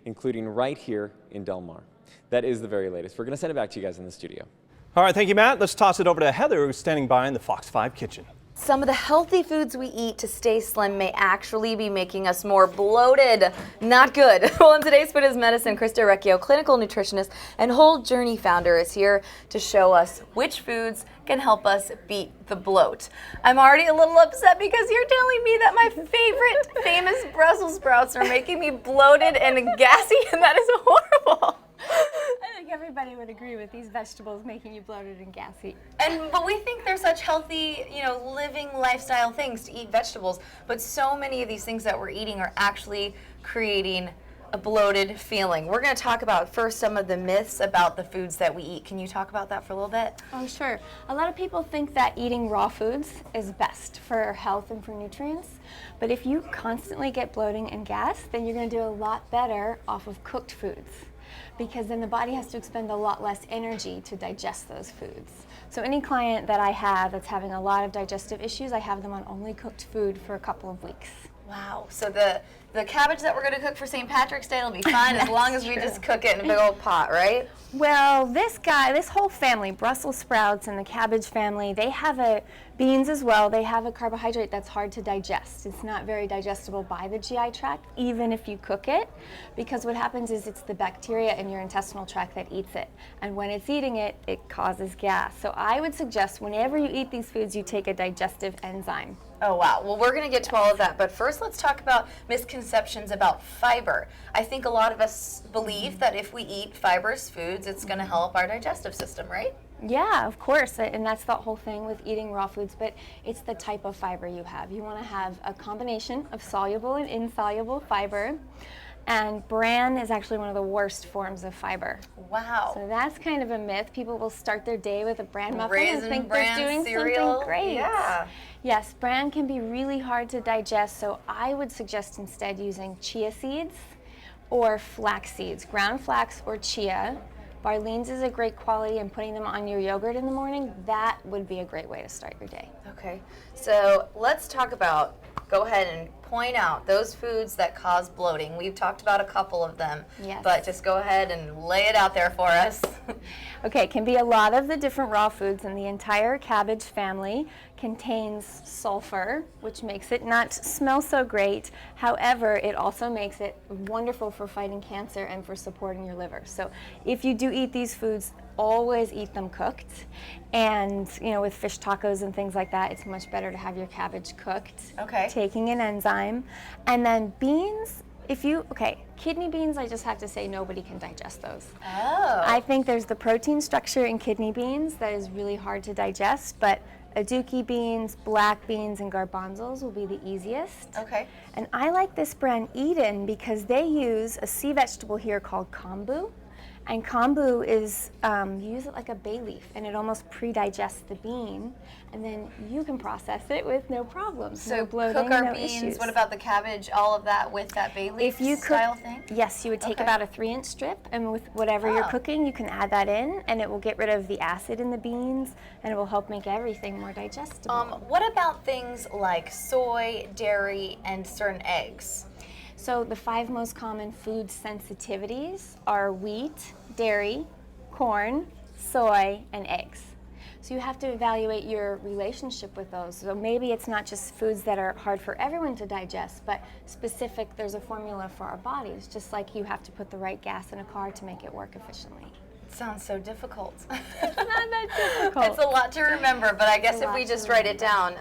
including right here in Del Mar. That is the very latest. We're going to send it back to you guys in the studio. All right, thank you, Matt. Let's toss it over to Heather, who's standing by in the Fox 5 kitchen. Some of the healthy foods we eat to stay slim may actually be making us more bloated. Not good. Well, in today's Food is Medicine, Christa Orecchio, clinical nutritionist and Whole Journey founder, is here to show us which foods can help us beat the bloat. I'm already a little upset because you're telling me that my favorite famous Brussels sprouts are making me bloated and gassy, and that is horrible. I think everybody would agree with these vegetables making you bloated and gassy. But we think they're such healthy, living lifestyle things to eat vegetables, but so many of these things that we're eating are actually creating a bloated feeling. We're going to talk about first some of the myths about the foods that we eat. Can you talk about that for a little bit? Oh, sure. A lot of people think that eating raw foods is best for health and for nutrients, but if you constantly get bloating and gas, then you're going to do a lot better off of cooked foods, because then the body has to expend a lot less energy to digest those foods. So any client that I have that's having a lot of digestive issues, I have them on only cooked food for a couple of weeks. Wow. So the cabbage that we're going to cook for St. Patrick's Day will be fine as long as we just cook it in a big old pot, right? Well, this whole family, Brussels sprouts and the cabbage family, they have beans as well. They have a carbohydrate that's hard to digest. It's not very digestible by the GI tract, even if you cook it, because what happens is it's the bacteria in your intestinal tract that eats it. And when it's eating it, it causes gas. So I would suggest whenever you eat these foods, you take a digestive enzyme. Oh, wow. Well, we're going to get to all of that, but first let's talk about misconceptions about fiber. I think a lot of us believe that if we eat fibrous foods, it's going to help our digestive system, right? Yeah, of course, and that's the whole thing with eating raw foods, but it's the type of fiber you have. You want to have a combination of soluble and insoluble fiber, and bran is actually one of the worst forms of fiber. Wow. So that's kind of a myth. People will start their day with a bran muffin Raisin and think bran they're doing cereal. something great. Yeah. Yes, bran can be really hard to digest, so I would suggest instead using chia seeds or flax seeds, ground flax or chia. Barleans is a great quality, and putting them on your yogurt in the morning, that would be a great way to start your day. Okay, so let's talk about, go ahead and point out those foods that cause bloating. We've talked about a couple of them, yes, but just go ahead and lay it out there for us. Okay, it can be a lot of the different raw foods, and the entire cabbage family contains sulfur, which makes it not smell so great. However, it also makes it wonderful for fighting cancer and for supporting your liver. So if you do eat these foods, always eat them cooked. And with fish tacos and things like that, it's much better to have your cabbage cooked. Okay. Taking an enzyme. And then beans, kidney beans, I just have to say nobody can digest those. Oh. I think there's the protein structure in kidney beans that is really hard to digest, but aduki beans, black beans, and garbanzos will be the easiest. Okay. And I like this brand Eden because they use a sea vegetable here called kombu. And kombu is, you use it like a bay leaf, and it almost pre-digests the bean, and then you can process it with no problems. So no bloating, cook our no beans, issues. what about the cabbage, all of that with that bay leaf style thing? Yes, you would take about a 3-inch strip, and with whatever you're cooking, you can add that in, and it will get rid of the acid in the beans, and it will help make everything more digestible. What about things like soy, dairy, and certain eggs? So the 5 most common food sensitivities are wheat, dairy, corn, soy, and eggs. So you have to evaluate your relationship with those. So maybe it's not just foods that are hard for everyone to digest, but there's a formula for our bodies, just like you have to put the right gas in a car to make it work efficiently. Sounds so difficult. It's not that difficult. It's a lot to remember, but I guess if we just write it down,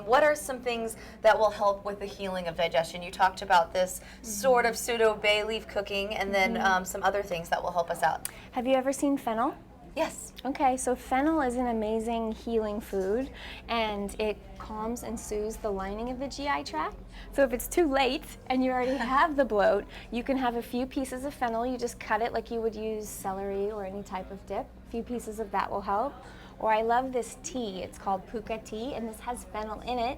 what are some things that will help with the healing of digestion? You talked about this sort of pseudo bay leaf cooking, and then some other things that will help us out. Have you ever seen fennel? Yes. Okay, so fennel is an amazing healing food, and it calms and soothes the lining of the GI tract. So if it's too late and you already have the bloat, you can have a few pieces of fennel. You just cut it like you would use celery or any type of dip. A few pieces of that will help. Or I love this tea. It's called puka tea, and this has fennel in it,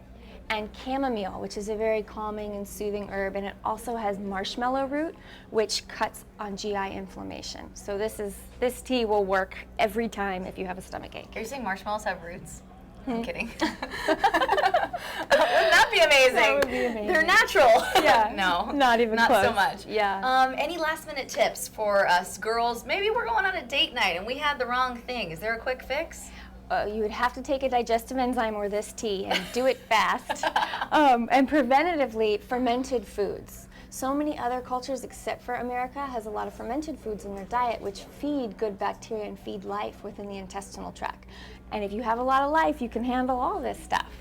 and chamomile, which is a very calming and soothing herb, and it also has marshmallow root, which cuts on GI inflammation. So this tea will work every time if you have a stomach ache. Are you saying marshmallows have roots? I'm kidding. Wouldn't that be amazing? That would be amazing. They're natural. Yeah. No. Not even Not close. so much. Yeah. Any last minute tips for us girls? Maybe we're going on a date night and we had the wrong thing. Is there a quick fix? You would have to take a digestive enzyme or this tea and do it fast. And preventatively, fermented foods. So many other cultures except for America has a lot of fermented foods in their diet which feed good bacteria and feed life within the intestinal tract. And if you have a lot of life, you can handle all this stuff.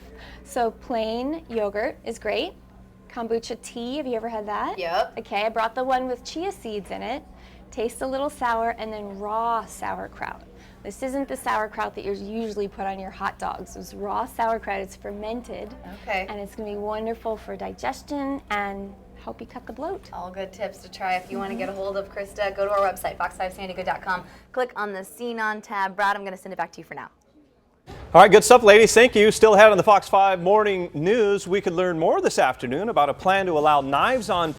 So plain yogurt is great. Kombucha tea, have you ever had that? Yep. Okay, I brought the one with chia seeds in it. Tastes a little sour, and then raw sauerkraut. This isn't the sauerkraut that you usually put on your hot dogs. It's raw sauerkraut. It's fermented. Okay. And it's going to be wonderful for digestion and help you cut the bloat. All good tips to try. If you want to get a hold of Christa, go to our website, fox5sandiego.com. Click on the Scene On tab. Brad, I'm going to send it back to you for now. All right, good stuff, ladies. Thank you. Still ahead on the Fox 5 Morning News, we could learn more this afternoon about a plan to allow knives on